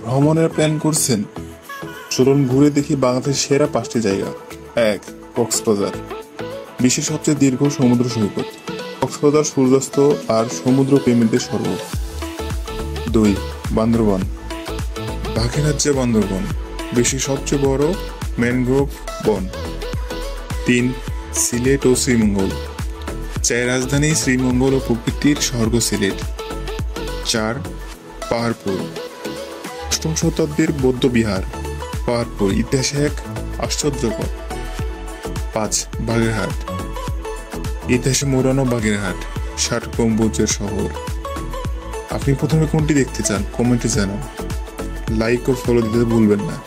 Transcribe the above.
ভ্রমণের প্ল্যান করছেন? চলুন ঘুরে দেখি বাংলাদেশের সেরা 5টি জায়গা। 1. কক্সবাজার, বিশ্বের সবচেয়ে দীর্ঘ সমুদ্র সৈকত। কক্সবাজার সূর্যাস্ত আর সমুদ্র প্রেমীদের স্বর্গ। 2. বান্দরবান, বাঘের রাজ্যে বান্দরবান, বিশ্বের সবচেয়ে বড় ম্যানগ্রোভ বন। 3. সিলেট ও শ্রীমঙ্গল, চায়ের রাজধানী শ্রীমঙ্গল ও প্রকৃতির স্বর্গ সিলেট। 4. পাহাড়পুর, অষ্টম শতাব্দীর বৌদ্ধ বিহার। পাহাড়পুর ইতিহাসে এক আশ্চর্যকর। 5. বাগেরহাট, ইতিহাসে মোড়ানো বাগেরহাট, 60 গম্বুজের শহর। আপনি প্রথমে কোনটি দেখতে চান কমেন্টে জানান। লাইক ও ফলো দিতে ভুলবেন না।